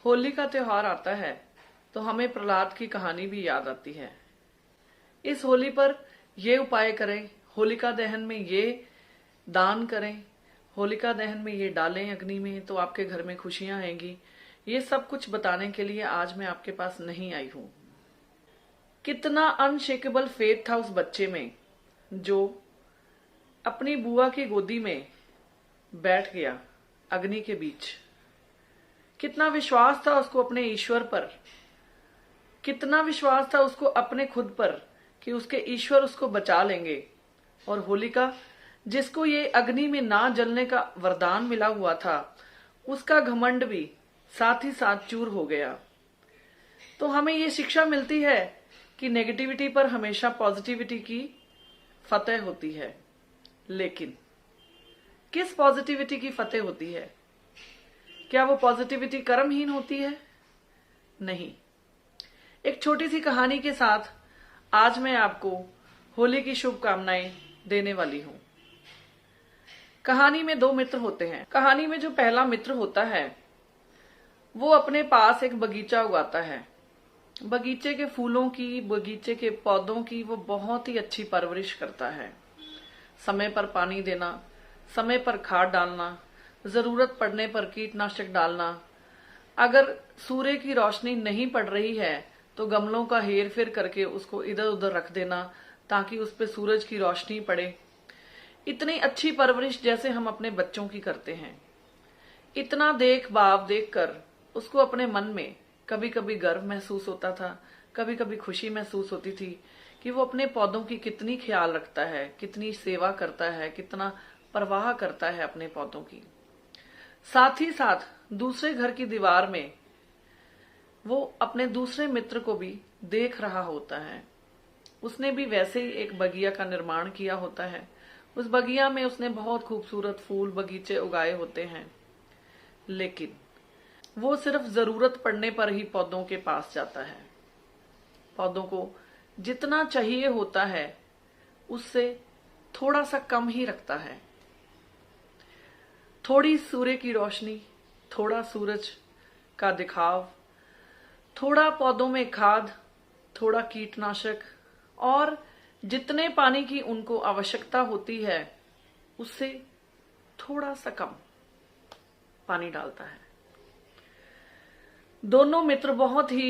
होली का त्योहार आता है तो हमें प्रहलाद की कहानी भी याद आती है। इस होली पर ये उपाय करें, होलिका दहन में ये दान करें, होलिका दहन में ये डालें अग्नि में तो आपके घर में खुशियां आएंगी। ये सब कुछ बताने के लिए आज मैं आपके पास नहीं आई हूं। कितना अनशेकेबल फेथ था उस बच्चे में जो अपनी बुआ की गोदी में बैठ गया अग्नि के बीच। कितना विश्वास था उसको अपने ईश्वर पर, कितना विश्वास था उसको अपने खुद पर कि उसके ईश्वर उसको बचा लेंगे। और होलिका, जिसको ये अग्नि में ना जलने का वरदान मिला हुआ था, उसका घमंड भी साथ ही साथ चूर हो गया। तो हमें ये शिक्षा मिलती है कि नेगेटिविटी पर हमेशा पॉजिटिविटी की फतेह होती है। लेकिन किस पॉजिटिविटी की फतेह होती है? क्या वो पॉजिटिविटी कर्महीन होती है? नहीं। एक छोटी सी कहानी के साथ आज मैं आपको होली की शुभकामनाएं देने वाली हूं। कहानी में दो मित्र होते हैं। कहानी में जो पहला मित्र होता है वो अपने पास एक बगीचा उगाता है। बगीचे के फूलों की, बगीचे के पौधों की वो बहुत ही अच्छी परवरिश करता है। समय पर पानी देना, समय पर खाद डालना, जरूरत पड़ने पर कीटनाशक डालना। अगर सूर्य की रोशनी नहीं पड़ रही है तो गमलों का हेर फेर करके उसको इधर उधर रख देना ताकि उस पर सूरज की रोशनी पड़े। इतनी अच्छी परवरिश जैसे हम अपने बच्चों की करते हैं। इतना देख भाव देखकर उसको अपने मन में कभी कभी गर्व महसूस होता था, कभी कभी खुशी महसूस होती थी कि वो अपने पौधों की कितनी ख्याल रखता है, कितनी सेवा करता है, कितना परवाह करता है अपने पौधों की। साथ ही साथ दूसरे घर की दीवार में वो अपने दूसरे मित्र को भी देख रहा होता है। उसने भी वैसे ही एक बगिया का निर्माण किया होता है। उस बगिया में उसने बहुत खूबसूरत फूल बगीचे उगाए होते हैं। लेकिन वो सिर्फ जरूरत पड़ने पर ही पौधों के पास जाता है। पौधों को जितना चाहिए होता है उससे थोड़ा सा कम ही रखता है। थोड़ी सूर्य की रोशनी, थोड़ा सूरज का दिखाव, थोड़ा पौधों में खाद, थोड़ा कीटनाशक और जितने पानी की उनको आवश्यकता होती है उससे थोड़ा सा कम पानी डालता है। दोनों मित्र बहुत ही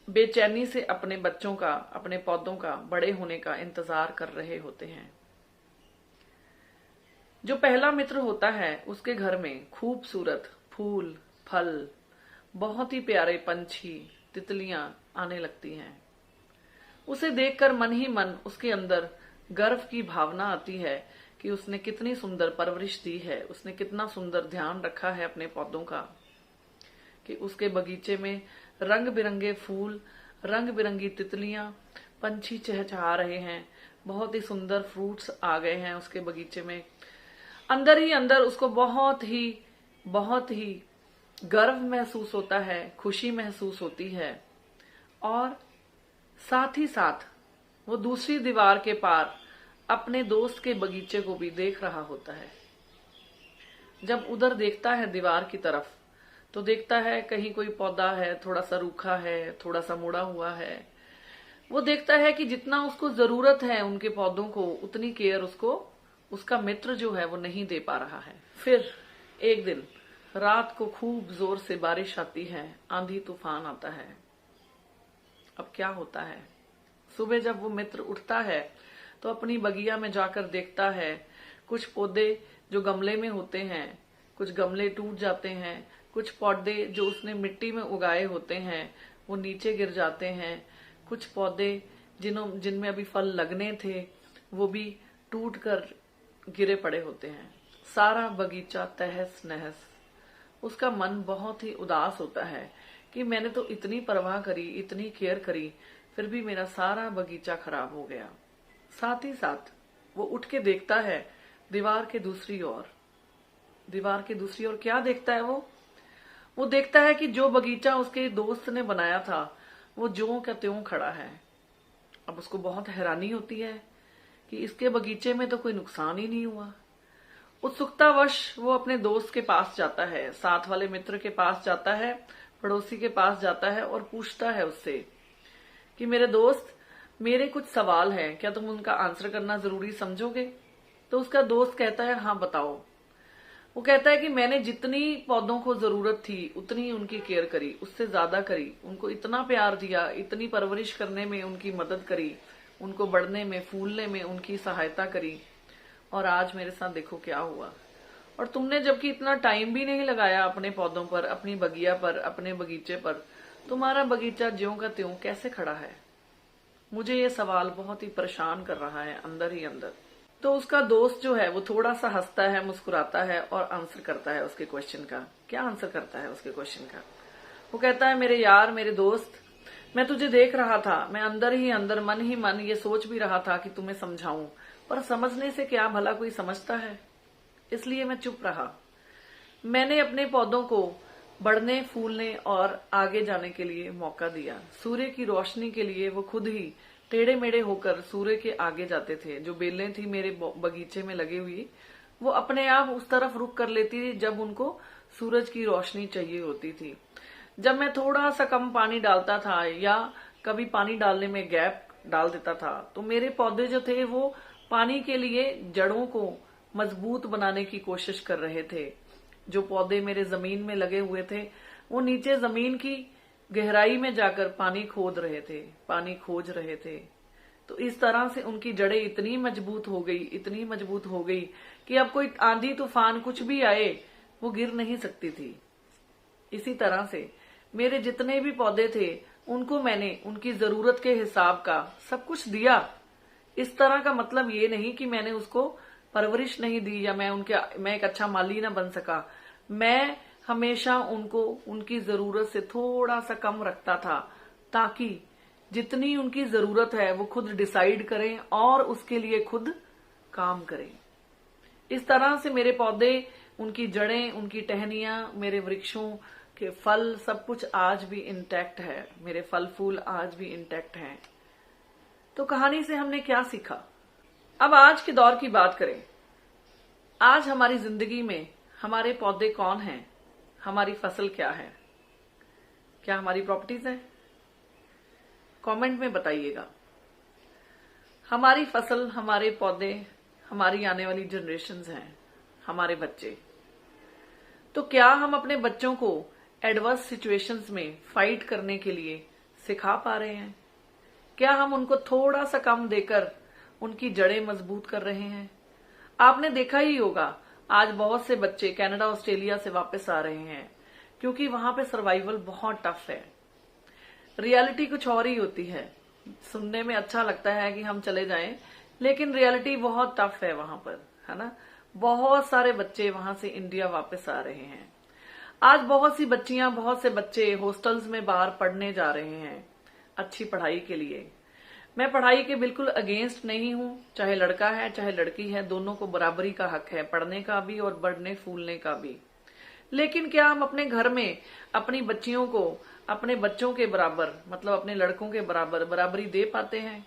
बेचैनी से अपने बच्चों का, अपने पौधों का बड़े होने का इंतजार कर रहे होते हैं। जो पहला मित्र होता है उसके घर में खूबसूरत फूल, फल, बहुत ही प्यारे पंछी, तितलियां आने लगती हैं। उसे देखकर मन ही मन उसके अंदर गर्व की भावना आती है कि उसने कितनी सुंदर परवरिश दी है, उसने कितना सुंदर ध्यान रखा है अपने पौधों का, कि उसके बगीचे में रंग बिरंगे फूल, रंग बिरंगी तितलियां, पंछी चहचहा रहे हैं, बहुत ही सुंदर फ्रूट्स आ गए हैं उसके बगीचे में। अंदर ही अंदर उसको बहुत ही गर्व महसूस होता है, खुशी महसूस होती है। और साथ ही साथ वो दूसरी दीवार के पार अपने दोस्त के बगीचे को भी देख रहा होता है। जब उधर देखता है दीवार की तरफ तो देखता है कहीं कोई पौधा है, थोड़ा सा रूखा है, थोड़ा सा मुड़ा हुआ है। वो देखता है कि जितना उसको जरूरत है उनके पौधों को, उतनी केयर उसको उसका मित्र जो है वो नहीं दे पा रहा है। फिर एक दिन रात को खूब जोर से बारिश आती है, आंधी तूफान आता है। अब क्या होता है? सुबह जब वो मित्र उठता है तो अपनी बगिया में जाकर देखता है कुछ पौधे जो गमले में होते हैं, कुछ गमले टूट जाते हैं, कुछ पौधे जो उसने मिट्टी में उगाए होते हैं वो नीचे गिर जाते हैं, कुछ पौधे जिनमें अभी फल लगने थे वो भी टूट कर गिरे पड़े होते हैं। सारा बगीचा तहस नहस। उसका मन बहुत ही उदास होता है कि मैंने तो इतनी परवाह करी, इतनी केयर करी, फिर भी मेरा सारा बगीचा खराब हो गया। साथ ही साथ वो उठ के देखता है दीवार के दूसरी ओर। दीवार के दूसरी ओर क्या देखता है वो देखता है कि जो बगीचा उसके दोस्त ने बनाया था वो ज्यों का त्यों खड़ा है। अब उसको बहुत हैरानी होती है कि इसके बगीचे में तो कोई नुकसान ही नहीं हुआ। उत्सुकतावश वो अपने दोस्त के पास जाता है, साथ वाले मित्र के पास जाता है, पड़ोसी के पास जाता है और पूछता है उससे कि मेरे दोस्त, मेरे कुछ सवाल हैं, क्या तुम उनका आंसर करना जरूरी समझोगे? तो उसका दोस्त कहता है हाँ बताओ। वो कहता है कि मैंने जितनी पौधों को जरूरत थी उतनी उनकी केयर करी, उससे ज्यादा करी, उनको इतना प्यार दिया, इतनी परवरिश करने में उनकी मदद करी, उनको बढ़ने में फूलने में उनकी सहायता करी, और आज मेरे साथ देखो क्या हुआ। और तुमने जबकि इतना टाइम भी नहीं लगाया अपने पौधों पर, अपनी बगिया पर, अपने बगीचे पर, तुम्हारा बगीचा ज्यों का त्यों कैसे खड़ा है? मुझे ये सवाल बहुत ही परेशान कर रहा है अंदर ही अंदर। तो उसका दोस्त जो है वो थोड़ा सा हंसता है, मुस्कुराता है और आंसर करता है उसके क्वेश्चन का। क्या आंसर करता है उसके क्वेश्चन का? वो कहता है मेरे यार, मेरे दोस्त, मैं तुझे देख रहा था, मैं अंदर ही अंदर मन ही मन ये सोच भी रहा था कि तुम्हें समझाऊं, पर समझने से क्या भला कोई समझता है, इसलिए मैं चुप रहा। मैंने अपने पौधों को बढ़ने, फूलने और आगे जाने के लिए मौका दिया। सूर्य की रोशनी के लिए वो खुद ही टेढ़े मेढ़े होकर सूर्य के आगे जाते थे। जो बेलें थी मेरे बगीचे में लगी हुई, वो अपने आप उस तरफ रुख कर लेती थी जब उनको सूरज की रोशनी चाहिए होती थी। जब मैं थोड़ा सा कम पानी डालता था या कभी पानी डालने में गैप डाल देता था, तो मेरे पौधे जो थे वो पानी के लिए जड़ों को मजबूत बनाने की कोशिश कर रहे थे। जो पौधे मेरे जमीन में लगे हुए थे वो नीचे जमीन की गहराई में जाकर पानी खोद रहे थे, पानी खोज रहे थे। तो इस तरह से उनकी जड़ें इतनी मजबूत हो गई, इतनी मजबूत हो गई कि अब कोई आंधी तूफान कुछ भी आए वो गिर नहीं सकती थी। इसी तरह से मेरे जितने भी पौधे थे उनको मैंने उनकी जरूरत के हिसाब का सब कुछ दिया। इस तरह का मतलब ये नहीं कि मैंने उसको परवरिश नहीं दी या मैं एक अच्छा माली ना बन सका। मैं हमेशा उनको उनकी जरूरत से थोड़ा सा कम रखता था, ताकि जितनी उनकी जरूरत है वो खुद डिसाइड करें और उसके लिए खुद काम करें। इस तरह से मेरे पौधे, उनकी जड़ें, उनकी टहनियां, मेरे वृक्षों के फल, सब कुछ आज भी इंटैक्ट है। मेरे फल फूल आज भी इंटैक्ट हैं। तो कहानी से हमने क्या सीखा? अब आज के दौर की बात करें। आज हमारी जिंदगी में हमारे पौधे कौन हैं? हमारी फसल क्या है? क्या हमारी प्रॉपर्टीज है? कमेंट में बताइएगा। हमारी फसल, हमारे पौधे, हमारी आने वाली जनरेशन्स हैं, हमारे बच्चे। तो क्या हम अपने बच्चों को एडवर्स सिचुएशंस में फाइट करने के लिए सिखा पा रहे हैं? क्या हम उनको थोड़ा सा कम देकर उनकी जड़ें मजबूत कर रहे हैं? आपने देखा ही होगा आज बहुत से बच्चे कनाडा, ऑस्ट्रेलिया से वापस आ रहे हैं, क्योंकि वहां पे सर्वाइवल बहुत टफ है। रियलिटी कुछ और ही होती है। सुनने में अच्छा लगता है कि हम चले जाएं, लेकिन रियलिटी बहुत टफ है वहां पर, है ना। बहुत सारे बच्चे वहां से इंडिया वापस आ रहे हैं। आज बहुत सी बच्चियां, बहुत से बच्चे हॉस्टल्स में बाहर पढ़ने जा रहे हैं अच्छी पढ़ाई के लिए। मैं पढ़ाई के बिल्कुल अगेंस्ट नहीं हूं, चाहे लड़का है चाहे लड़की है, दोनों को बराबरी का हक है, पढ़ने का भी और बढ़ने फूलने का भी। लेकिन क्या हम अपने घर में अपनी बच्चियों को अपने बच्चों के बराबर, मतलब अपने लड़कों के बराबर बराबरी दे पाते हैं?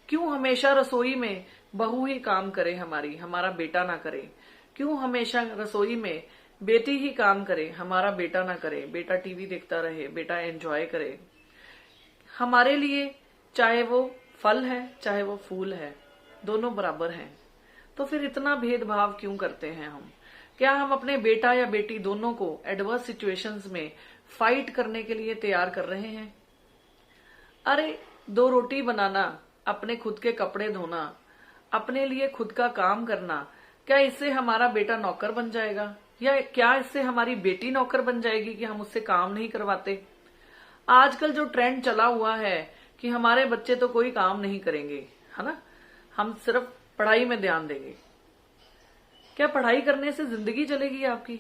क्यों हमेशा रसोई में बहू ही काम करे हमारा बेटा ना करे? क्यों हमेशा रसोई में बेटी ही काम करे, हमारा बेटा ना करे? बेटा टीवी देखता रहे, बेटा एंजॉय करे। हमारे लिए चाहे वो फल है चाहे वो फूल है, दोनों बराबर हैं। तो फिर इतना भेदभाव क्यों करते हैं हम? क्या हम अपने बेटा या बेटी दोनों को एडवर्स सिचुएशंस में फाइट करने के लिए तैयार कर रहे हैं? अरे 2 रोटी बनाना, अपने खुद के कपड़े धोना, अपने लिए खुद का काम करना, क्या इससे हमारा बेटा नौकर बन जाएगा? या क्या इससे हमारी बेटी नौकर बन जाएगी कि हम उससे काम नहीं करवाते? आजकल जो ट्रेंड चला हुआ है कि हमारे बच्चे तो कोई काम नहीं करेंगे, है ना, हम सिर्फ पढ़ाई में ध्यान देंगे। क्या पढ़ाई करने से जिंदगी चलेगी आपकी?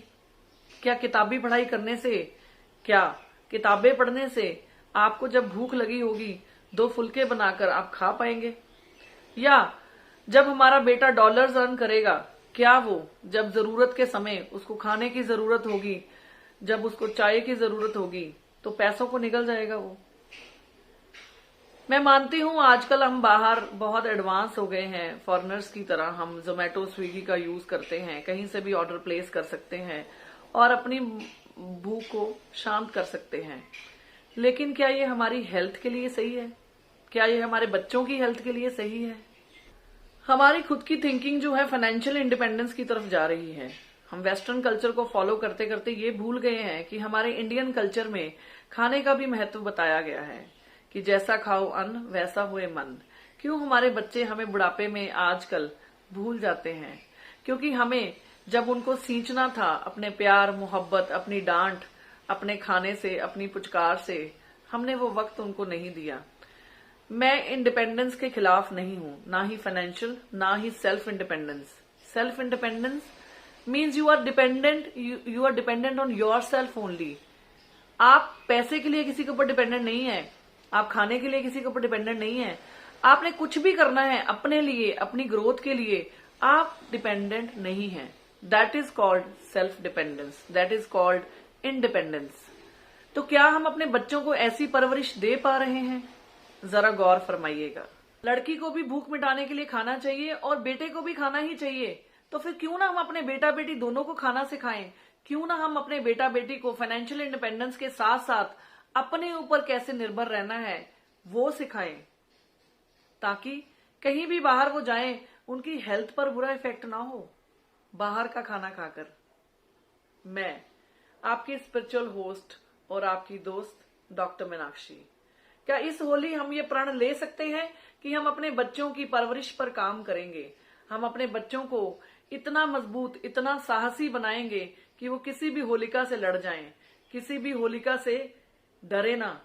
क्या किताबी पढ़ाई करने से, क्या किताबें पढ़ने से आपको जब भूख लगी होगी 2 फुलके बनाकर आप खा पाएंगे? या जब हमारा बेटा डॉलर्स अर्न करेगा, क्या वो जब जरूरत के समय उसको खाने की जरूरत होगी, जब उसको चाय की जरूरत होगी, तो पैसों को निकल जाएगा वो? मैं मानती हूँ आजकल हम बाहर बहुत एडवांस हो गए हैं, फॉरेनर्स की तरह हम जोमेटो स्विगी का यूज करते हैं, कहीं से भी ऑर्डर प्लेस कर सकते हैं और अपनी भूख को शांत कर सकते हैं। लेकिन क्या ये हमारी हेल्थ के लिए सही है? क्या ये हमारे बच्चों की हेल्थ के लिए सही है? हमारी खुद की थिंकिंग जो है फाइनेंशियल इंडिपेंडेंस की तरफ जा रही है। हम वेस्टर्न कल्चर को फॉलो करते करते ये भूल गए हैं कि हमारे इंडियन कल्चर में खाने का भी महत्व बताया गया है कि जैसा खाओ अन्न वैसा हुए मन। क्यों हमारे बच्चे हमें बुढ़ापे में आजकल भूल जाते हैं? क्योंकि हमें जब उनको सींचना था अपने प्यार मोहब्बत, अपनी डांट, अपने खाने से, अपनी पुचकार से, हमने वो वक्त उनको नहीं दिया। मैं इंडिपेंडेंस के खिलाफ नहीं हूं, ना ही फाइनेंशियल ना ही self independence. Self independence means you are dependent on your self only. आप पैसे के लिए किसी के ऊपर डिपेंडेंट नहीं है, आप खाने के लिए किसी के ऊपर डिपेंडेंट नहीं है। आपने कुछ भी करना है अपने लिए, अपनी ग्रोथ के लिए, आप डिपेंडेंट नहीं है। That is called self dependence, that is called independence. तो क्या हम अपने बच्चों को ऐसी परवरिश दे पा रहे हैं? जरा गौर फरमाइएगा। लड़की को भी भूख मिटाने के लिए खाना चाहिए और बेटे को भी खाना ही चाहिए, तो फिर क्यों ना हम अपने बेटा बेटी दोनों को खाना सिखाएं? क्यों ना हम अपने बेटा बेटी को फाइनेंशियल इंडिपेंडेंस के साथ साथ अपने ऊपर कैसे निर्भर रहना है वो सिखाएं, ताकि कहीं भी बाहर वो जाएं उनकी हेल्थ पर बुरा इफेक्ट ना हो बाहर का खाना खाकर। मैं आपकी स्पिरिचुअल होस्ट और आपकी दोस्त डॉक्टर मीनाक्षी। क्या इस होली हम ये प्रण ले सकते हैं कि हम अपने बच्चों की परवरिश पर काम करेंगे? हम अपने बच्चों को इतना मजबूत, इतना साहसी बनाएंगे कि वो किसी भी होलिका से लड़ जाएं, किसी भी होलिका से डरे ना,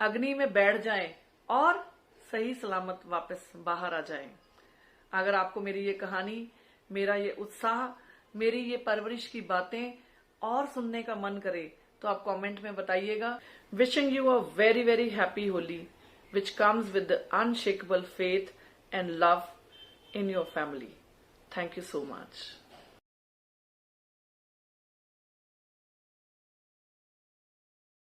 अग्नि में बैठ जाएं और सही सलामत वापस बाहर आ जाएं। अगर आपको मेरी ये कहानी, मेरा ये उत्साह, मेरी ये परवरिश की बातें और सुनने का मन करे तो आप कमेंट में बताइएगा। Wishing you a very very happy Holi which comes with unshakeable faith and love in your family. Thank you so much.